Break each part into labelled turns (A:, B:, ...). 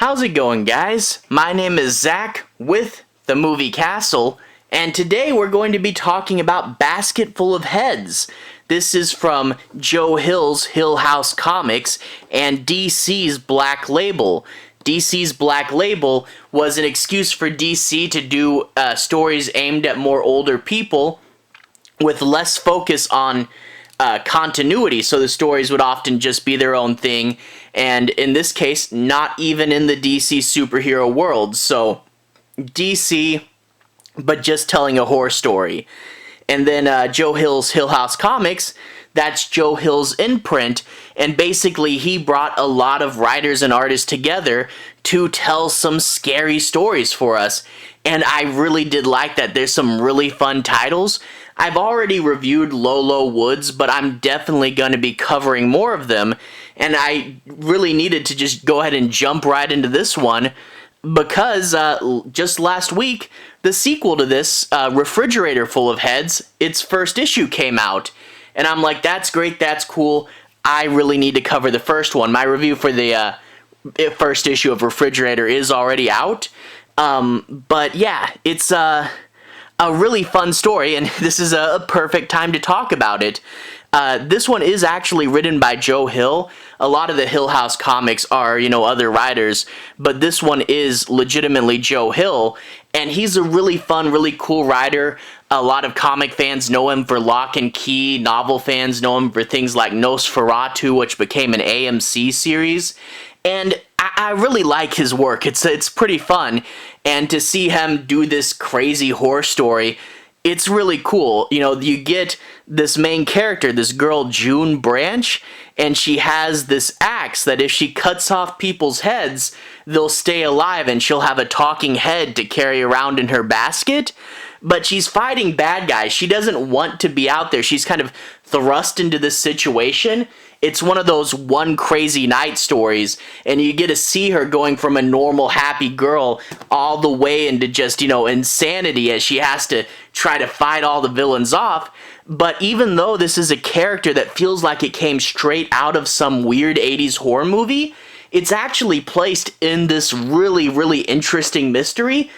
A: How's it going, guys? My name is Zach with the Movie Castle, and today we're going to be talking about Basketful of Heads. This is from Joe Hill's Hill House Comics and DC's Black Label. DC's Black Label was an excuse for DC to do stories aimed at more older people with less focus on continuity, so the stories would often just be their own thing, and in this case, not even in the DC superhero world. So, DC, but just telling a horror story. And then Joe Hill's Hill House Comics, that's Joe Hill's imprint, and basically he brought a lot of writers and artists together to tell some scary stories for us. And I really did like that. There's some really fun titles. I've already reviewed Lolo Woods, but I'm definitely going to be covering more of them. And I really needed to just go ahead and jump right into this one because just last week, the sequel to this, Refrigerator Full of Heads, its first issue came out. And I'm like, that's great, that's cool. I really need to cover the first one. My review for the first issue of Refrigerator is already out. But yeah, it's a really fun story, and this is a perfect time to talk about it. This one is actually written by Joe Hill. A lot of the Hill House comics are, other writers, but this one is legitimately Joe Hill, and he's a really fun, really cool writer. A lot of comic fans know him for Lock and Key. Novel fans know him for things like Nosferatu, which became an AMC series. And I really like his work. It's pretty fun. And to see him do this crazy horror story, it's really cool. You get this main character, this girl, June Branch, and she has this axe that if she cuts off people's heads, they'll stay alive and she'll have a talking head to carry around in her basket. But she's fighting bad guys. She doesn't want to be out there. She's kind of thrust into this situation. It's one of those One Crazy Night stories, and you get to see her going from a normal, happy girl all the way into just, insanity as she has to try to fight all the villains off. But even though this is a character that feels like it came straight out of some weird 80s horror movie, it's actually placed in this really, really interesting mystery.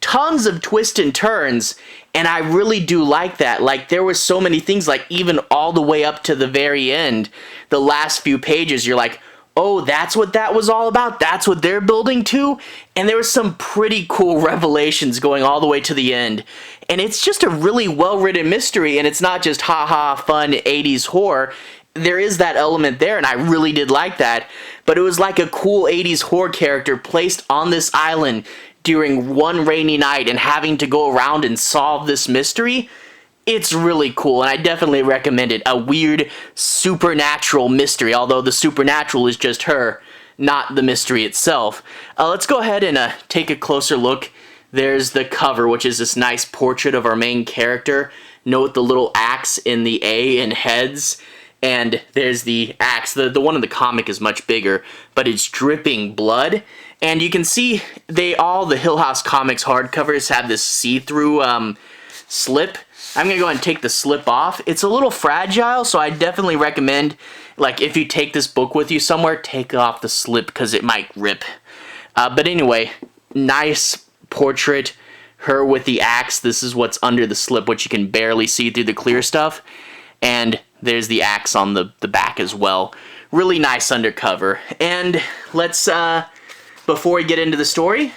A: Tons of twists and turns, and I really do like that. Like, there were so many things, like, even all the way up to the very end, the last few pages, you're like, oh, that's what that was all about? That's what they're building to? And there was some pretty cool revelations going all the way to the end. And it's just a really well-written mystery, and it's not just ha-ha, fun 80s horror. There is that element there, and I really did like that. But it was like a cool 80s horror character placed on this island during one rainy night and having to go around and solve this mystery. It's really cool, and I definitely recommend it. A weird supernatural mystery, although the supernatural is just her, not the mystery itself. Let's go ahead and take a closer look. There's the cover, which is this nice portrait of our main character. Note the little axe in the A in Heads. And there's the axe. The one in the comic is much bigger, but it's dripping blood. And you can see the Hill House Comics hardcovers have this see-through slip. I'm going to go ahead and take the slip off. It's a little fragile, so I definitely recommend, like, if you take this book with you somewhere, take off the slip because it might rip. But anyway, nice portrait. Her with the axe. This is what's under the slip, which you can barely see through the clear stuff. And there's the axe on the back as well. Really nice undercover. And let's, before we get into the story,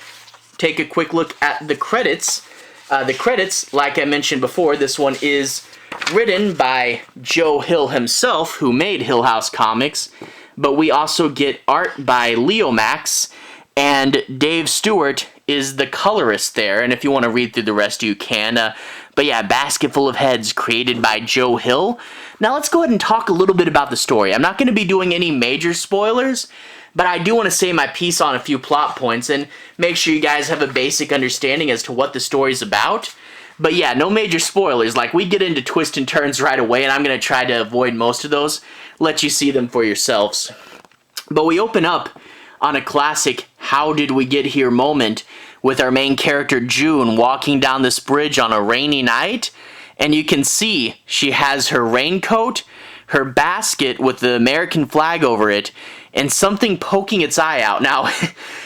A: take a quick look at the credits. The credits, like I mentioned before, this one is written by Joe Hill himself, who made Hill House Comics. But we also get art by Leomacs, and Dave Stewart is the colorist there. And if you want to read through the rest, you can. But yeah, Basketful of Heads, created by Joe Hill. Now let's go ahead and talk a little bit about the story. I'm not going to be doing any major spoilers, but I do want to say my piece on a few plot points and make sure you guys have a basic understanding as to what the story's about. But yeah, no major spoilers. Like, we get into twists and turns right away, and I'm going to try to avoid most of those. Let you see them for yourselves. But we open up on a classic how did we get here moment with our main character June walking down this bridge on a rainy night, and you can see she has her raincoat, her basket with the American flag over it, and something poking its eye out. Now,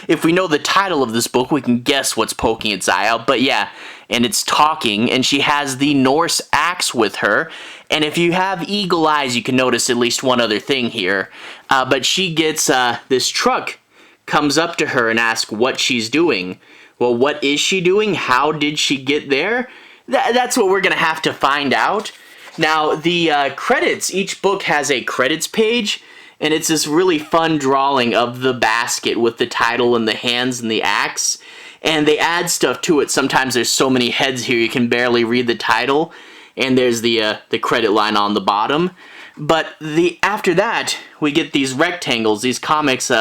A: if we know the title of this book, we can guess what's poking its eye out, but yeah, and it's talking, and she has the Norse axe with her, and if you have eagle eyes, you can notice at least one other thing here, but she gets, this truck comes up to her and asks what she's doing. Well, what is she doing? How did she get there? That's what we're going to have to find out. Now, the credits, each book has a credits page, and it's this really fun drawing of the basket with the title and the hands and the axe, and they add stuff to it. Sometimes there's so many heads here you can barely read the title, and there's the credit line on the bottom. But after that, we get these rectangles. These comics,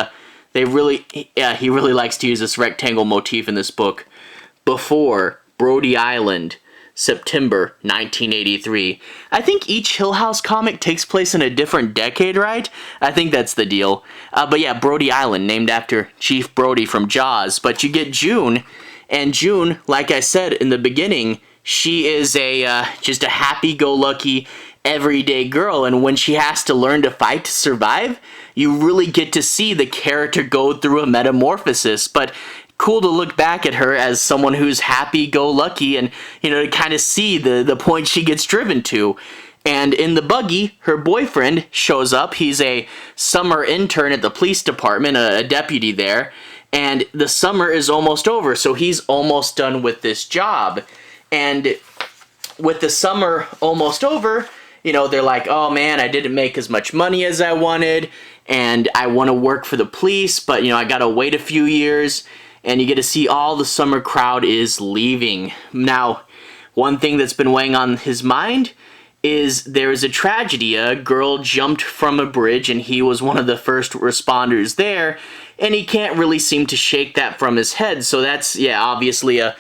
A: he really likes to use this rectangle motif in this book. Before, Brody Island, September 1983. I think each Hill House comic takes place in a different decade, right? I think that's the deal. But yeah, Brody Island, named after Chief Brody from Jaws. But you get June, and June, like I said in the beginning, she is just a happy-go-lucky, everyday girl, and when she has to learn to fight to survive, you really get to see the character go through a metamorphosis. But cool to look back at her as someone who's happy-go-lucky and, to kind of see the point she gets driven to. And in the buggy, her boyfriend shows up. He's a summer intern at the police department, a deputy there, and the summer is almost over, so he's almost done with this job. And with the summer almost over, they're like, oh man, I didn't make as much money as I wanted, and I want to work for the police, but I gotta wait a few years. And you get to see all the summer crowd is leaving. Now, one thing that's been weighing on his mind is there is a tragedy. A girl jumped from a bridge, and he was one of the first responders there, and he can't really seem to shake that from his head. So that's, yeah, obviously a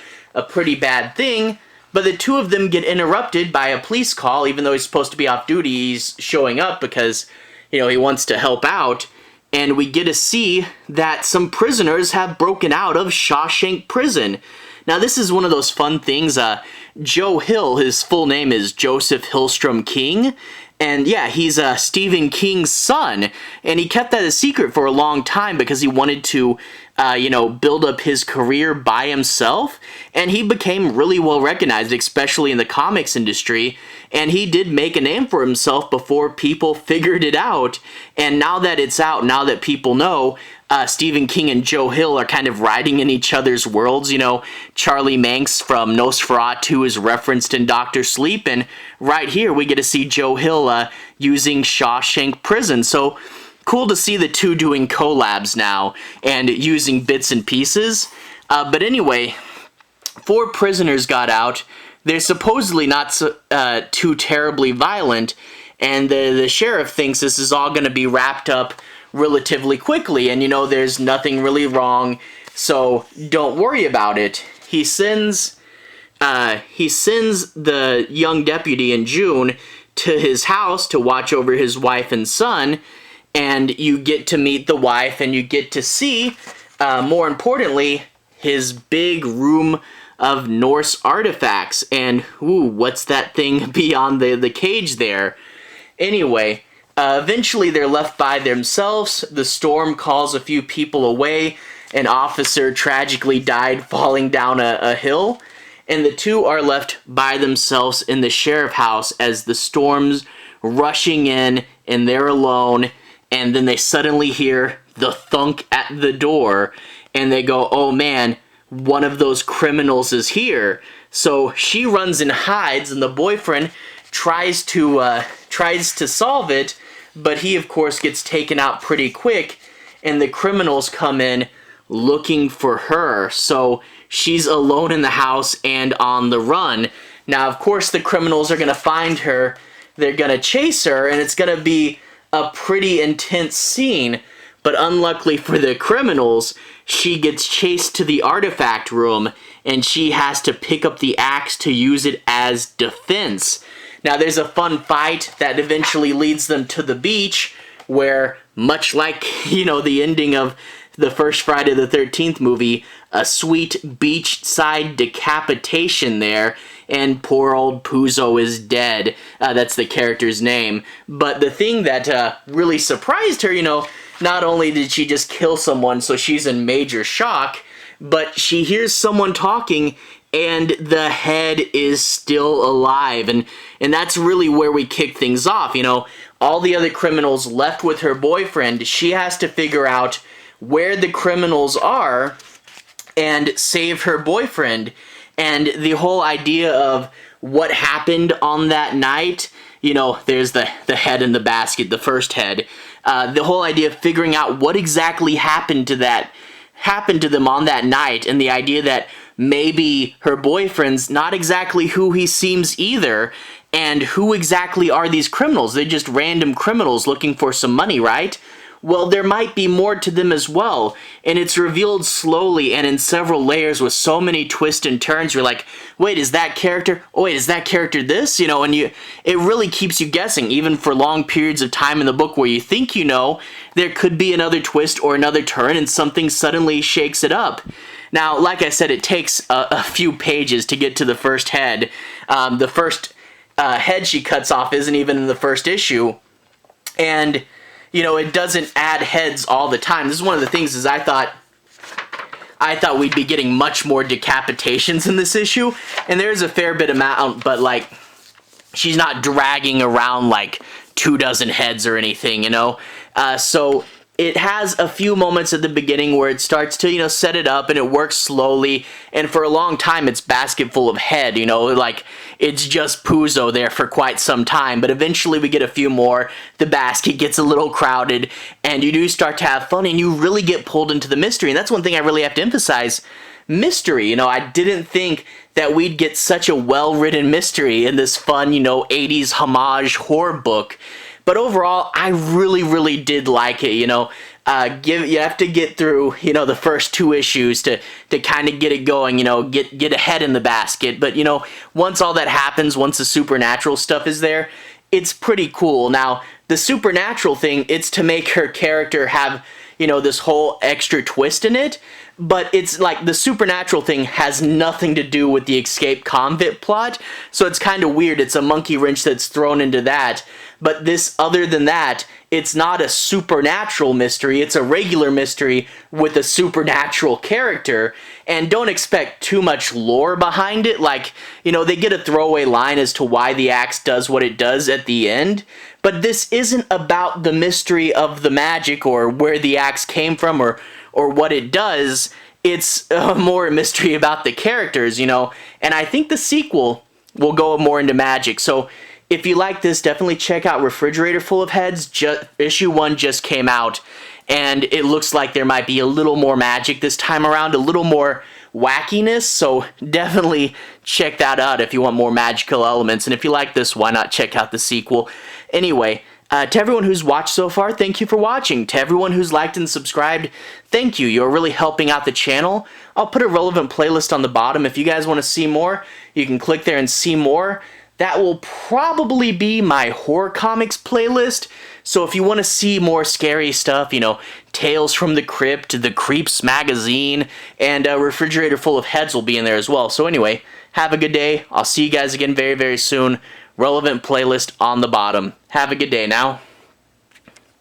A: pretty bad thing. But the two of them get interrupted by a police call. Even though he's supposed to be off duty, he's showing up because, he wants to help out. And we get to see that some prisoners have broken out of Shawshank Prison. Now, this is one of those fun things. Joe Hill, his full name is Joseph Hillstrom King. And yeah, he's Stephen King's son. And he kept that a secret for a long time because he wanted to, build up his career by himself. And he became really well recognized, especially in the comics industry. And he did make a name for himself before people figured it out. And now that it's out, now that people know, Stephen King and Joe Hill are kind of riding in each other's worlds. Charlie Manx from Nosferatu is referenced in Dr. Sleep, and right here we get to see Joe Hill using Shawshank Prison. So cool to see the two doing collabs now and using bits and pieces. But anyway, 4 prisoners got out. They're supposedly not too terribly violent, and the sheriff thinks this is all going to be wrapped up relatively quickly, and there's nothing really wrong, so don't worry about it. He sends the young deputy in June to his house to watch over his wife and son, and you get to meet the wife, and you get to see, more importantly, his big room of Norse artifacts. And ooh, what's that thing beyond the cage there? Anyway, eventually they're left by themselves. The storm calls a few people away. An officer tragically died falling down a hill, and the two are left by themselves in the sheriff house as the storm's rushing in, and they're alone. And then they suddenly hear the thunk at the door, and they go, oh man, one of those criminals is here. So she runs and hides, and the boyfriend tries to solve it, but he of course gets taken out pretty quick, and the criminals come in looking for her. So she's alone in the house and on the run. Now, of course, the criminals are going to find her. They're going to chase her, and it's going to be a pretty intense scene. But unluckily for the criminals, she gets chased to the artifact room, and she has to pick up the axe to use it as defense. Now, there's a fun fight that eventually leads them to the beach, where, much like, the ending of the first Friday the 13th movie, a sweet beachside decapitation there, and poor old Puzo is dead. That's the character's name. But the thing that really surprised her, not only did she just kill someone, so she's in major shock, but she hears someone talking and the head is still alive. And that's really where we kick things off. You know, all the other criminals left with her boyfriend. She has to figure out where the criminals are and save her boyfriend. And the whole idea of what happened on that night, you know, there's the head in the basket, the first head. The whole idea of figuring out what exactly happened to them on that night, and the idea that maybe her boyfriend's not exactly who he seems either, and who exactly are these criminals? They're just random criminals looking for some money, right? Well, there might be more to them as well, and it's revealed slowly and in several layers with so many twists and turns. You're like, wait, is that character? Oh, wait, is that character this? You know, and it really keeps you guessing, even for long periods of time in the book where you think you know, there could be another twist or another turn, and something suddenly shakes it up. Now, like I said, it takes a few pages to get to the first head. The first head she cuts off isn't even in the first issue, and you know, it doesn't add heads all the time. This is one of the things is I thought we'd be getting much more decapitations in this issue, and there's a fair bit amount, but like, she's not dragging around like 24 heads or anything, you know? So it has a few moments at the beginning where it starts to, you know, set it up, and it works slowly, and for a long time it's Basketful of Head, you know, like, it's just Puzo there for quite some time, but eventually we get a few more, the basket gets a little crowded, and you do start to have fun, and you really get pulled into the mystery, and that's one thing I really have to emphasize, mystery. You know, I didn't think that we'd get such a well-written mystery in this fun, you know, 80s homage horror book. But overall, I really, really did like it, you know. You have to get through, you know, the first 2 issues to kind of get it going, you know, get a head in the basket. But, you know, once all that happens, once the supernatural stuff is there, it's pretty cool. Now, the supernatural thing, it's to make her character have, you know, this whole extra twist in it. But it's like the supernatural thing has nothing to do with the escape convict plot. So it's kind of weird. It's a monkey wrench that's thrown into that. But this, other than that, it's not a supernatural mystery. It's a regular mystery with a supernatural character. And don't expect too much lore behind it. Like, you know, they get a throwaway line as to why the axe does what it does at the end. But this isn't about the mystery of the magic or where the axe came from or what it does. It's more a mystery about the characters, you know. And I think the sequel will go more into magic. So if you like this, definitely check out Refrigerator Full of Heads. Issue 1 just came out, and it looks like there might be a little more magic this time around, a little more wackiness, so definitely check that out if you want more magical elements. And if you like this, why not check out the sequel? Anyway, to everyone who's watched so far, thank you for watching. To everyone who's liked and subscribed, thank you. You're really helping out the channel. I'll put a relevant playlist on the bottom. If you guys want to see more, you can click there and see more. That will probably be my horror comics playlist. So if you want to see more scary stuff, you know, Tales from the Crypt, the Creeps magazine, and Refrigerator Full of Heads will be in there as well. So anyway, have a good day. I'll see you guys again very, very soon. Relevant playlist on the bottom. Have a good day now.